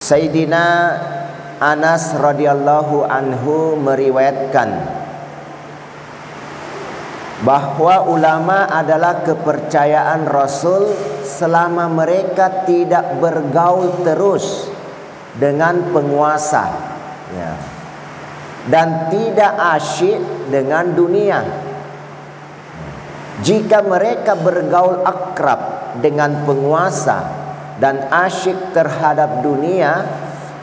Sayyidina Anas radhiyallahu anhu meriwayatkan bahwa ulama adalah kepercayaan Rasul selama mereka tidak bergaul terus dengan penguasa, ya, dan tidak asyik dengan dunia. Jika mereka bergaul akrab dengan penguasa dan asyik terhadap dunia,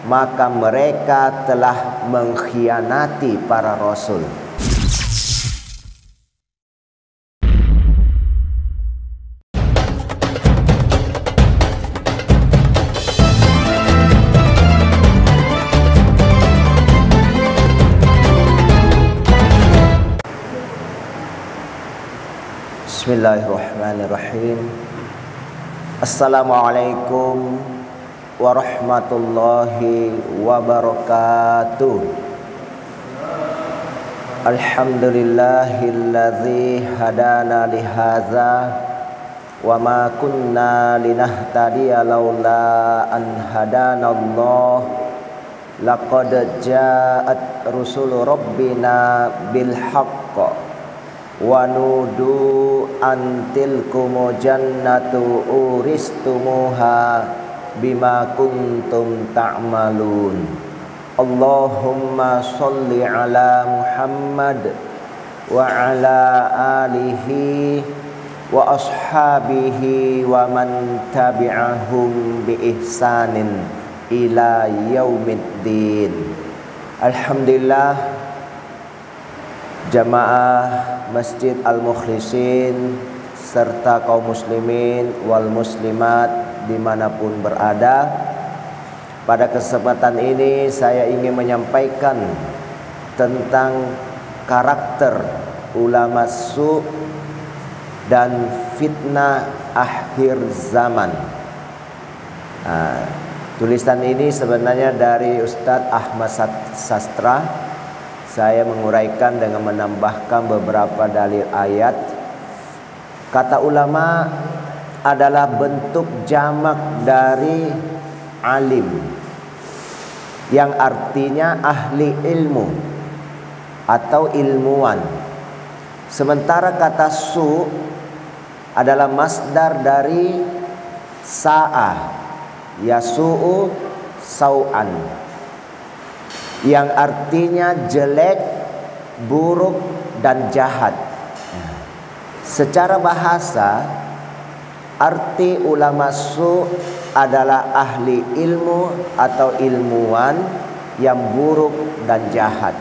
maka mereka telah mengkhianati para rasul. Bismillahirrahmanirrahim. Assalamualaikum warahmatullahi wabarakatuh. Alhamdulillahilladzi hadana lihadza wa ma kunna linahtadiya laula an hadanallah. Laqad ja'at rusulu rabbina bil haqq wa nudu antilkumu jannatu uristumuha bima kuntum ta'malun. Allahumma sholli ala Muhammad wa ala alihi wa ashabihi wa man tabi'ahum bi ihsanin ila yaumiddin. Alhamdulillah, jamaah Masjid Al-Mukhlisin serta kaum muslimin wal muslimat dimanapun berada, pada kesempatan ini saya ingin menyampaikan tentang karakter ulama su dan fitnah akhir zaman. Tulisan ini sebenarnya dari Ustadz Ahmad Sastra. Saya menguraikan dengan menambahkan beberapa dalil ayat. Kata ulama adalah bentuk jamak dari alim, yang artinya ahli ilmu atau ilmuwan. Sementara kata su adalah masdar dari sa'ah, yasu'u sau'an, yang artinya jelek, buruk, dan jahat. Secara bahasa, arti ulama su adalah ahli ilmu atau ilmuwan yang buruk dan jahat.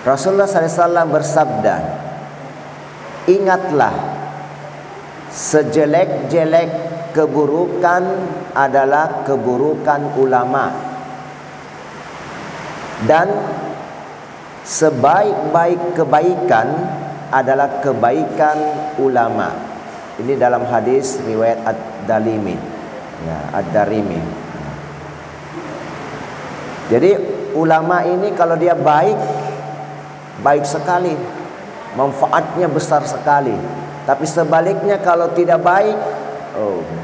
Rasulullah SAW bersabda, ingatlah, sejelek-jelek keburukan adalah keburukan ulama, dan sebaik-baik kebaikan adalah kebaikan ulama. Ini dalam hadis riwayat Ad-Darimi, ya, Ad-Darimi. Jadi ulama ini kalau dia baik, baik sekali, manfaatnya besar sekali. Tapi sebaliknya kalau tidak baik,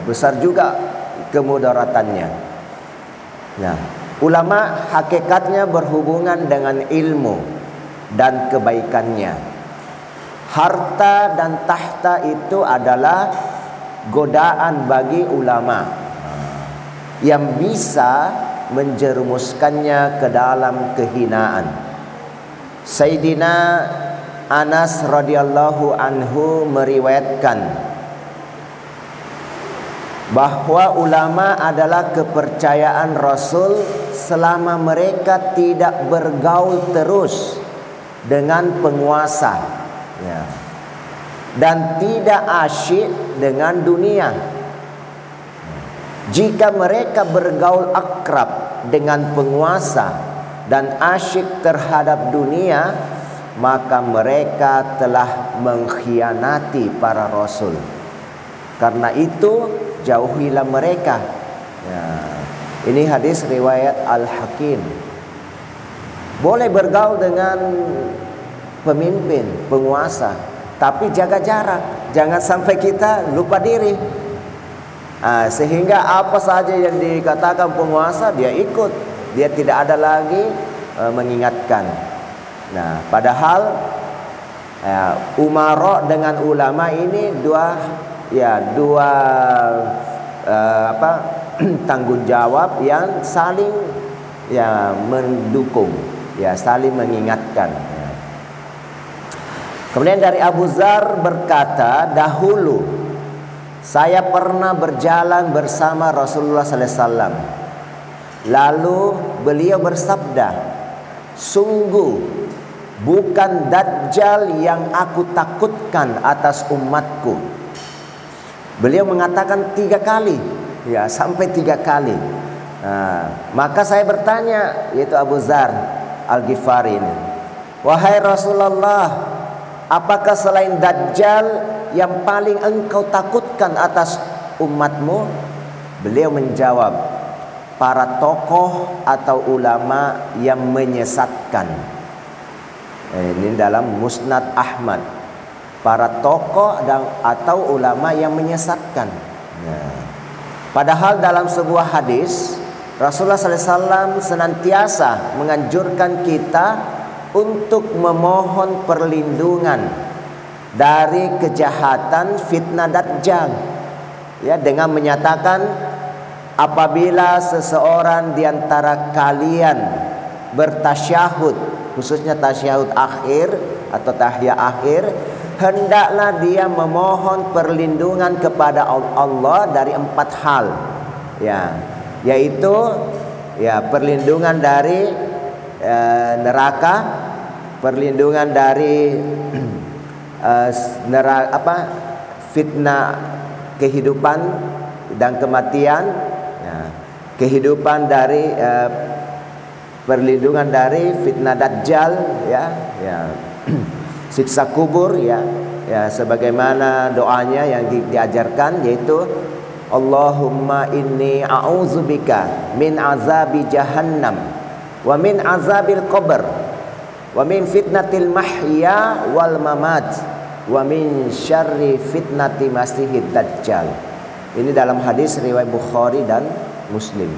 besar juga kemudaratannya. Nah, ulama hakikatnya berhubungan dengan ilmu dan kebaikannya. Harta dan tahta itu adalah godaan bagi ulama yang bisa menjerumuskannya ke dalam kehinaan. Sayyidina Anas radhiyallahu anhu meriwayatkan bahwa ulama adalah kepercayaan Rasul selama mereka tidak bergaul terus dengan penguasa, ya, dan tidak asyik dengan dunia. Jika mereka bergaul akrab dengan penguasa dan asyik terhadap dunia, maka mereka telah mengkhianati para rasul. Karena itu jauhilah mereka. Ya, ini hadis riwayat Al-Hakim. Boleh bergaul dengan pemimpin, penguasa, tapi jaga jarak. Jangan sampai kita lupa diri. Sehingga apa saja yang dikatakan penguasa dia ikut, dia tidak ada lagi mengingatkan. Nah, padahal umara dengan ulama ini dua tanggung jawab yang saling mendukung, saling mengingatkan. Kemudian dari Abu Dzar berkata, dahulu saya pernah berjalan bersama Rasulullah sallallahu alaihi wasallam. Lalu beliau bersabda, sungguh bukan Dajjal yang aku takutkan atas umatku. Beliau mengatakan 3 kali, sampai 3 kali. Maka saya bertanya, yaitu Abu Dzar Al-Ghifari ini, wahai Rasulullah, apakah selain Dajjal yang paling engkau takutkan atas umatmu? Beliau menjawab, para tokoh atau ulama yang menyesatkan. Ini dalam Musnad Ahmad. Para tokoh atau ulama yang menyesatkan. Padahal dalam sebuah hadis Rasulullah SAW senantiasa menganjurkan kita untuk memohon perlindungan dari kejahatan fitnah Dajjal, dengan menyatakan, apabila seseorang di antara kalian bertasyahud, khususnya tasyahud akhir atau tahiyat akhir, hendaklah dia memohon perlindungan kepada Allah dari 4 hal, yaitu perlindungan dari neraka, perlindungan dari fitnah kehidupan dan kematian, kehidupan dari perlindungan dari fitnah Dajjal, siksa kubur, sebagaimana doanya yang diajarkan, yaitu Allahumma inni a'udzubika min azabi jahannam wa min azabil qabr wa min fitnatil mahya wal mamat wa min syarri fitnati masihid dajjal. Ini dalam hadis riwayat Bukhari dan Muslim.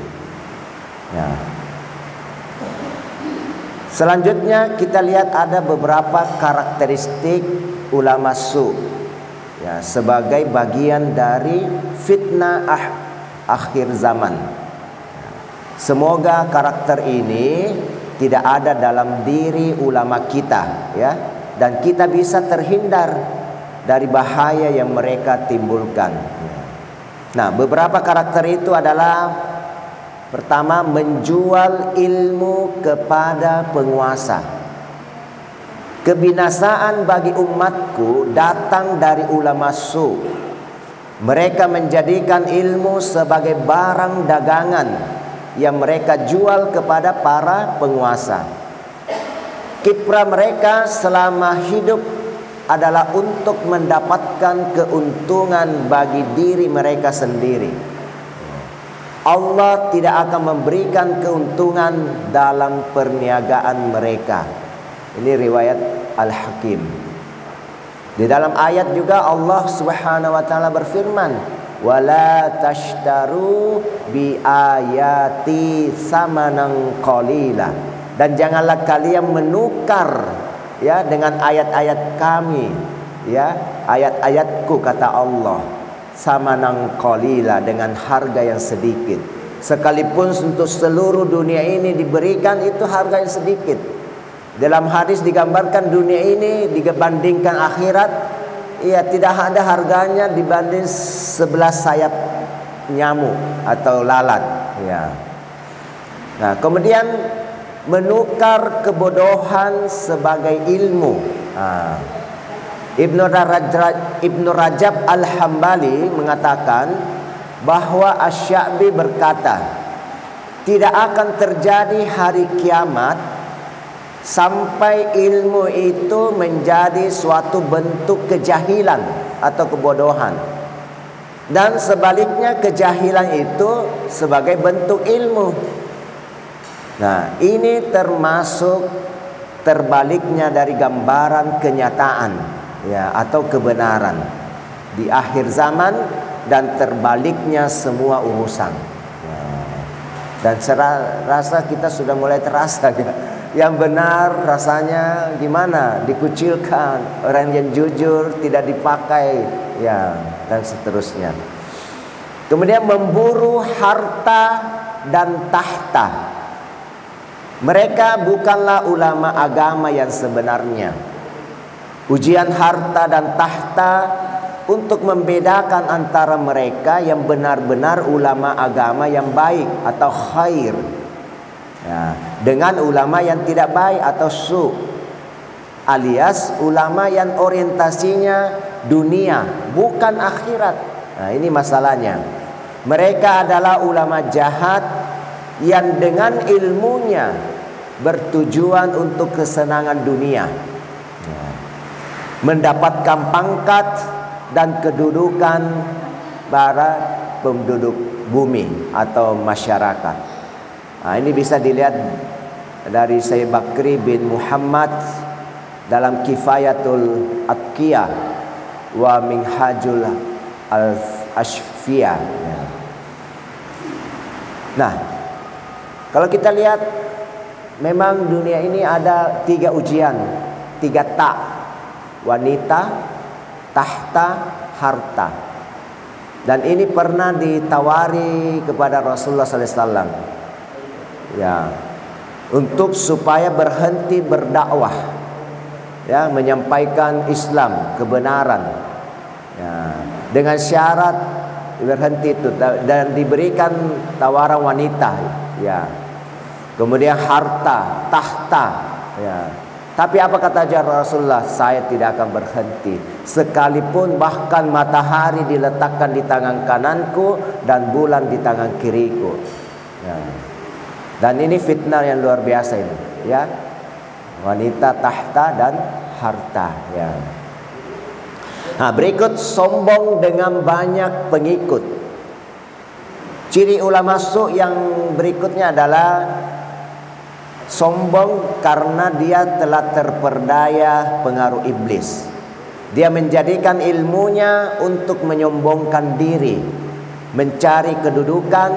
Selanjutnya kita lihat ada beberapa karakteristik ulama su, sebagai bagian dari fitnah akhir zaman. Semoga karakter ini tidak ada dalam diri ulama kita, dan kita bisa terhindar dari bahaya yang mereka timbulkan. Nah, beberapa karakter itu adalah: pertama, menjual ilmu kepada penguasa. Kebinasaan bagi umatku datang dari ulama su. Mereka menjadikan ilmu sebagai barang dagangan yang mereka jual kepada para penguasa. Kiprah mereka selama hidup adalah untuk mendapatkan keuntungan bagi diri mereka sendiri. Allah tidak akan memberikan keuntungan dalam perniagaan mereka. Ini riwayat Al-Hakim. Di dalam ayat juga Allah Subhanahu wa taala berfirman, "Wala tashtaru bi ayati samanan qalila." Dan janganlah kalian menukar dengan ayat-ayat kami, ayat-ayatku, kata Allah, samanan qalila, dengan harga yang sedikit. Sekalipun untuk seluruh dunia ini diberikan, itu harga yang sedikit. Dalam hadis digambarkan dunia ini dibandingkan akhirat, tidak ada harganya dibanding 11 sayap nyamuk atau lalat. Nah, kemudian menukar kebodohan sebagai ilmu. Ibnu Rajab Al-Hambali mengatakan bahwa Asy-Sya'bi berkata, tidak akan terjadi hari kiamat sampai ilmu itu menjadi suatu bentuk kejahilan atau kebodohan, dan sebaliknya kejahilan itu sebagai bentuk ilmu. Nah, ini termasuk terbaliknya dari gambaran kenyataan, atau kebenaran. Di akhir zaman dan terbaliknya semua urusan. Dan rasa kita sudah mulai terasa ya. Yang benar rasanya gimana? Dikucilkan, orang yang jujur tidak dipakai, ya, dan seterusnya. Kemudian memburu harta dan tahta. Mereka bukanlah ulama agama yang sebenarnya. Ujian harta dan tahta untuk membedakan antara mereka yang benar-benar ulama agama yang baik atau khair, ya, dengan ulama yang tidak baik atau su, alias ulama yang orientasinya dunia bukan akhirat. Nah, ini masalahnya. Mereka adalah ulama jahat yang dengan ilmunya bertujuan untuk kesenangan dunia, ya, mendapatkan pangkat dan kedudukan para penduduk bumi atau masyarakat. Nah, ini bisa dilihat dari Syekh Bakri bin Muhammad dalam Kifayatul Atqiyah wa Minhajul Al-Ashfiyah. Nah, kalau kita lihat, memang dunia ini ada 3 ujian, 3 tak: wanita, tahta, harta. Dan ini pernah ditawari kepada Rasulullah SAW, ya, untuk supaya berhenti berdakwah, ya, menyampaikan Islam, kebenaran, ya, dengan syarat berhenti itu, dan diberikan tawaran wanita, ya, kemudian harta, tahta, ya. Tapi apa kata Rasulullah? Saya tidak akan berhenti sekalipun bahkan matahari diletakkan di tangan kananku dan bulan di tangan kiriku, ya. Dan ini fitnah yang luar biasa ini, ya, wanita, tahta dan harta, ya. Nah, berikut sombong dengan banyak pengikut. Ciri ulama su yang berikutnya adalah sombong karena dia telah terperdaya pengaruh iblis. Dia menjadikan ilmunya untuk menyombongkan diri, mencari kedudukan,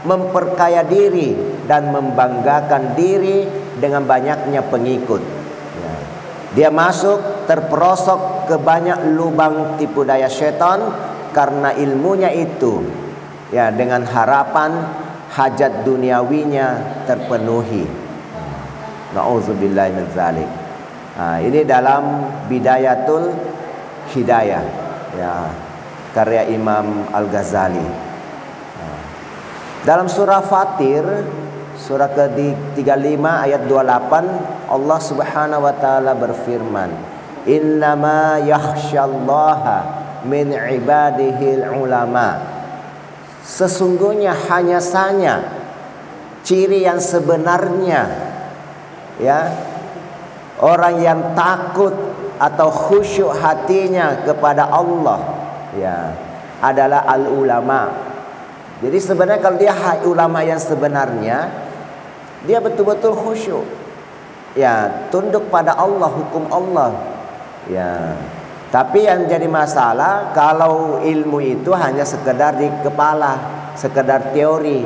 memperkaya diri, dan membanggakan diri dengan banyaknya pengikut. Dia masuk terperosok ke banyak lubang tipu daya setan karena ilmunya itu, ya, dengan harapan hajat duniawinya terpenuhi. Na'udzubillahi min dzalik. Nah, ini dalam Bidayatul Hidayah, ya, karya Imam Al-Ghazali. Nah, dalam surah Fatir, surah ke-35 ayat 28, Allah Subhanahu wa taala berfirman, "Innama yakhsyallaha min ibadihil ulama." Sesungguhnya hanya saja ciri yang sebenarnya, ya, orang yang takut atau khusyuk hatinya kepada Allah, ya, adalah al-ulama. Jadi sebenarnya kalau dia ulama yang sebenarnya, dia betul-betul khusyuk, ya, tunduk pada Allah, hukum Allah, ya. Tapi yang jadi masalah kalau ilmu itu hanya sekedar di kepala, sekedar teori,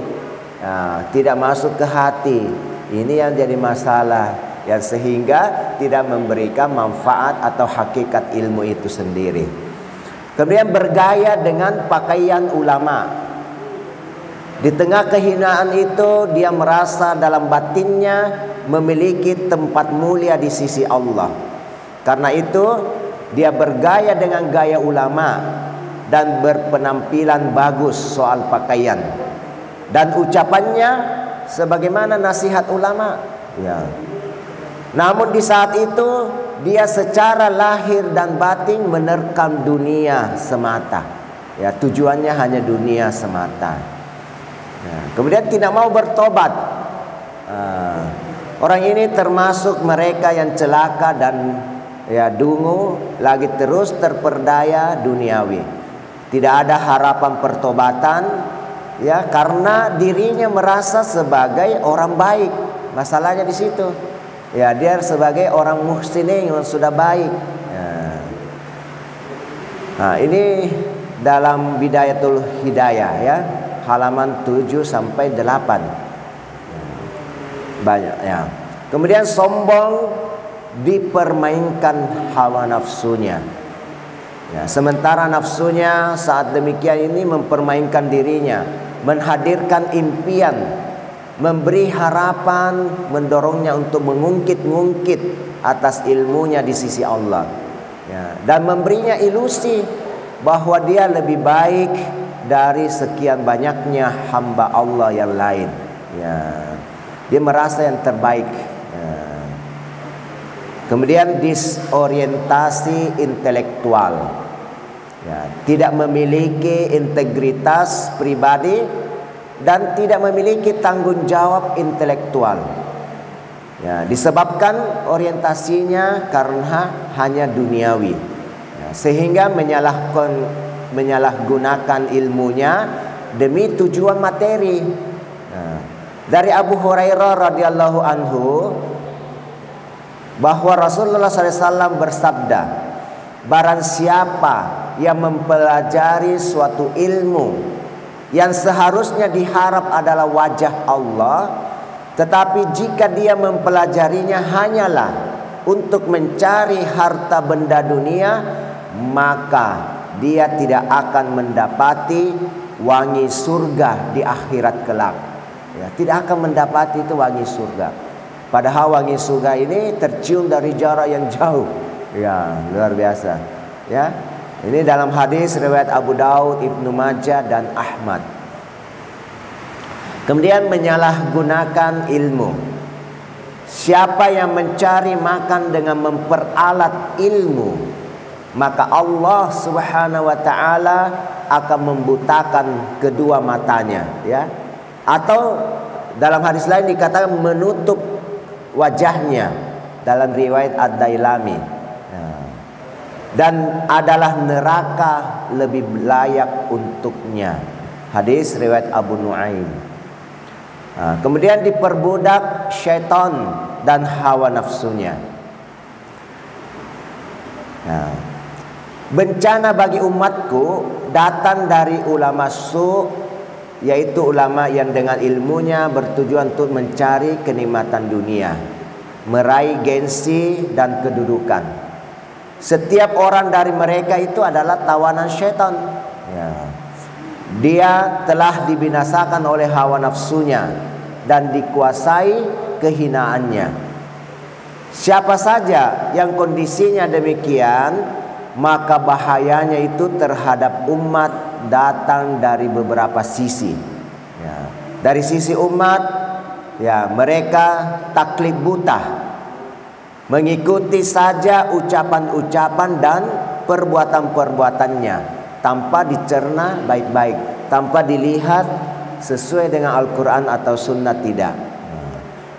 ya, tidak masuk ke hati. Ini yang jadi masalah, yang sehingga tidak memberikan manfaat atau hakikat ilmu itu sendiri. Kemudian bergaya dengan pakaian ulama. Di tengah kehinaan itu, dia merasa dalam batinnya memiliki tempat mulia di sisi Allah. Karena itu, dia bergaya dengan gaya ulama dan berpenampilan bagus soal pakaian. Dan ucapannya sebagaimana nasihat ulama, ya. Namun di saat itu dia secara lahir dan batin menerkam dunia semata, ya, tujuannya hanya dunia semata, ya. Kemudian tidak mau bertobat. Orang ini termasuk mereka yang celaka dan, ya, dungu, lagi terus terperdaya duniawi. Tidak ada harapan pertobatan, ya, karena dirinya merasa sebagai orang baik. Masalahnya di situ, ya, dia sebagai orang muhsinin yang sudah baik, ya. Nah, ini dalam Bidayatul Hidayah ya, halaman 7 sampai 8. Banyak ya. Kemudian sombong dipermainkan hawa nafsunya. Ya, sementara nafsunya saat demikian ini mempermainkan dirinya, menghadirkan impian, memberi harapan, mendorongnya untuk mengungkit-ungkit atas ilmunya di sisi Allah. Ya, dan memberinya ilusi bahwa dia lebih baik dari sekian banyaknya hamba Allah yang lain. Ya, dia merasa yang terbaik. Ya. Kemudian disorientasi intelektual. Ya, tidak memiliki integritas pribadi dan tidak memiliki tanggung jawab intelektual. Ya, disebabkan orientasinya karena hanya duniawi. Ya, sehingga menyalahgunakan ilmunya demi tujuan materi. Nah, dari Abu Hurairah radhiyallahu anhu bahwa Rasulullah SAW bersabda, barang siapa yang mempelajari suatu ilmu yang seharusnya diharap adalah wajah Allah, tetapi jika dia mempelajarinya hanyalah untuk mencari harta benda dunia, maka dia tidak akan mendapati wangi surga di akhirat kelak. Ya, tidak akan mendapati itu wangi surga. Padahal wangi surga ini tercium dari jarak yang jauh. Ya, luar biasa. Ya, ini dalam hadis riwayat Abu Daud, Ibnu Majah dan Ahmad. Kemudian menyalahgunakan ilmu. Siapa yang mencari makan dengan memperalat ilmu, maka Allah Subhanahu wa taala akan membutakan kedua matanya, ya. Atau dalam hadis lain dikatakan menutup wajahnya dalam riwayat Ad-Dailami. Dan adalah neraka lebih layak untuknya. Hadis riwayat Abu Nuaim. Kemudian diperbudak syaitan dan hawa nafsunya. Bencana bagi umatku datang dari ulama yaitu ulama yang dengan ilmunya bertujuan untuk mencari kenikmatan dunia, meraih gengsi dan kedudukan. Setiap orang dari mereka itu adalah tawanan syaitan. Ya. Dia telah dibinasakan oleh hawa nafsunya dan dikuasai kehinaannya. Siapa saja yang kondisinya demikian, maka bahayanya itu terhadap umat datang dari beberapa sisi. Ya. Dari sisi umat, ya, mereka taklid buta, mengikuti saja ucapan-ucapan dan perbuatan-perbuatannya tanpa dicerna baik-baik, tanpa dilihat sesuai dengan Al-Quran atau Sunnah, tidak.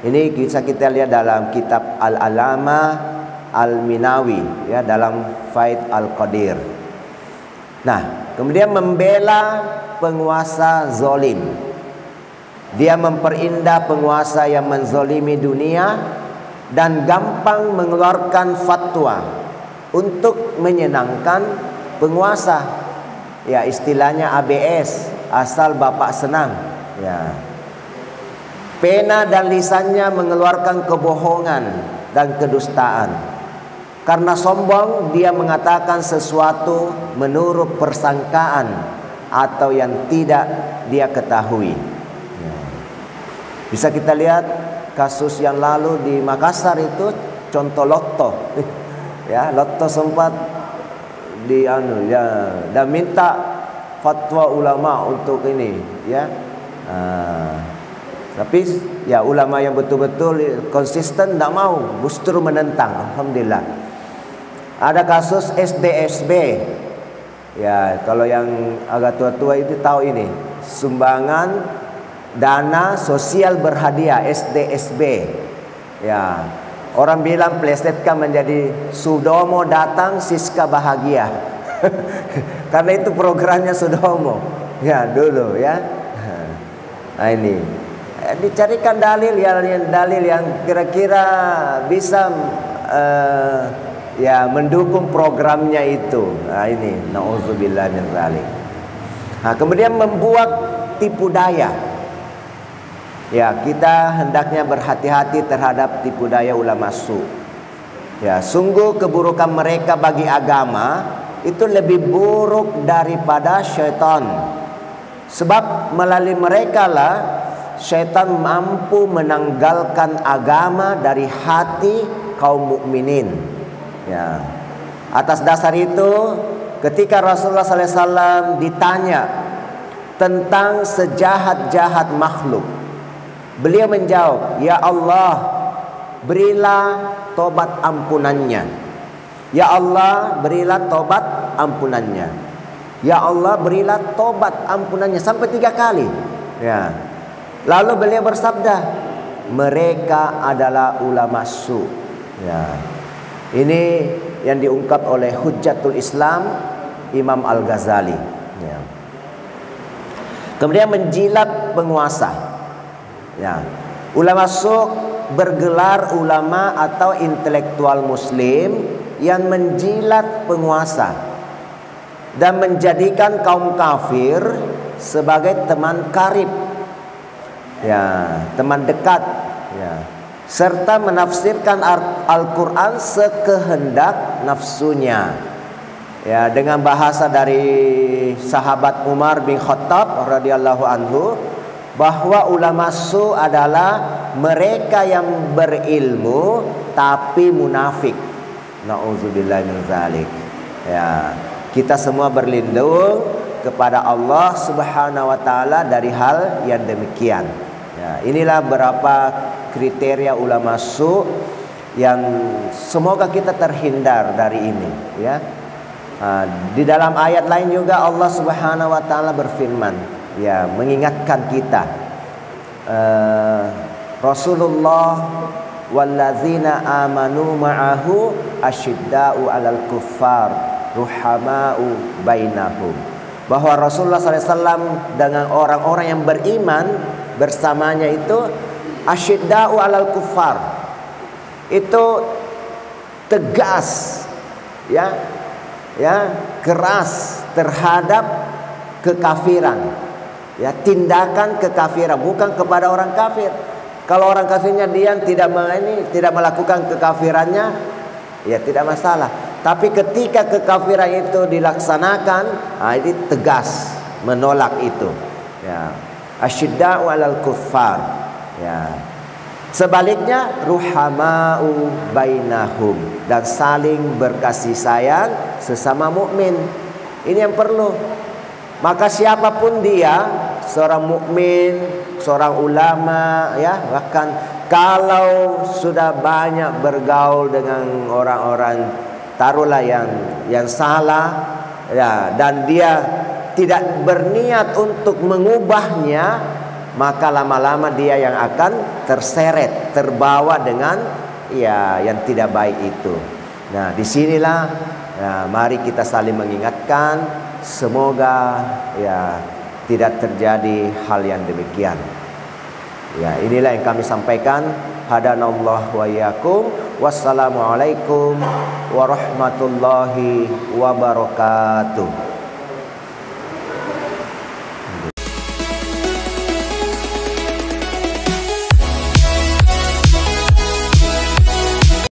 Ini bisa kita lihat dalam kitab Al-Alama Al-Minawi, ya, dalam Faid Al-Qadir. Nah, kemudian membela penguasa zolim. Dia memperindah penguasa yang menzolimi dunia dan gampang mengeluarkan fatwa untuk menyenangkan penguasa. Ya, istilahnya ABS, asal bapak senang. Ya. Pena dan lisannya mengeluarkan kebohongan dan kedustaan. Karena sombong, dia mengatakan sesuatu menurut persangkaan atau yang tidak dia ketahui. Ya. Bisa kita lihat kasus yang lalu di Makassar itu, contoh Lotto. Ya, Lotto sempat dan minta fatwa ulama untuk ini, ya. Tapi ya ulama yang betul-betul konsisten tidak mau, justru menentang. Alhamdulillah. Ada kasus SDSB. Ya, kalau yang agak tua-tua itu tahu ini, sumbangan dana sosial berhadiah, SDSB. Ya, orang bilang plesetkan menjadi Sudomo datang Siska bahagia. Karena itu programnya Sudomo. Ya, dulu ya. Nah, ini dicarikan dalil yang kira-kira bisa ya mendukung programnya itu. Nah, ini nauzubillah min dzalik. Nah, kemudian membuat tipu daya. Ya, kita hendaknya berhati-hati terhadap tipu daya ulama su. Ya, sungguh keburukan mereka bagi agama itu lebih buruk daripada syaitan. Sebab melalui mereka lah syaitan mampu menanggalkan agama dari hati kaum mukminin. Ya. Atas dasar itu, ketika Rasulullah SAW ditanya tentang sejahat-jahat makhluk, beliau menjawab, "Ya Allah, berilah tobat ampunannya. Ya Allah, berilah tobat ampunannya. Ya Allah, berilah tobat ampunannya," sampai 3 kali. Ya. Lalu beliau bersabda, "Mereka adalah ulama su." Ya. Ini yang diungkap oleh Hujjatul Islam Imam Al-Ghazali. Ya. Kemudian menjilat penguasa. Ya. Ulama su bergelar ulama atau intelektual muslim yang menjilat penguasa dan menjadikan kaum kafir sebagai teman karib, ya, teman dekat, ya, serta menafsirkan Al-Quran sekehendak nafsunya, ya, dengan bahasa dari sahabat Umar bin Khattab radhiyallahu anhu, bahwa ulama su adalah mereka yang berilmu tapi munafik. Nauzubillah min dzalik. Ya, kita semua berlindung kepada Allah Subhanahu wa taala dari hal yang demikian. Ya, inilah beberapa kriteria ulama su yang semoga kita terhindar dari ini, ya. Di dalam ayat lain juga Allah Subhanahu wa taala berfirman, ya, mengingatkan kita, Rasulullah wallazina amanu ma'ahu asyidda'u 'alal kuffar ruhama'u bainahum, bahwa Rasulullah SAW dengan orang-orang yang beriman bersamanya itu asyidda'u 'alal kuffar, itu tegas, ya, keras terhadap kekafiran, ya, tindakan kekafiran, bukan kepada orang kafir. Kalau orang kafirnya dia tidak melakukan kekafirannya, ya tidak masalah. Tapi ketika kekafiran itu dilaksanakan, ini tegas menolak itu. Ya, asyidda'u 'alal kuffar. Ya. Sebaliknya ruhama'u bainahum, dan saling berkasih sayang sesama mukmin. Ini yang perlu. Maka siapapun dia, seorang mukmin, seorang ulama, ya, bahkan kalau sudah banyak bergaul dengan orang-orang taruhlah yang salah, ya, dan dia tidak berniat untuk mengubahnya, maka lama-lama dia yang akan terseret, terbawa dengan, ya, yang tidak baik itu. Nah, disinilah, ya, mari kita saling mengingatkan, semoga, ya, tidak terjadi hal yang demikian. Ya, inilah yang kami sampaikan. Hadanallahu wa iyyakum. Wassalamualaikum warahmatullahi wabarakatuh.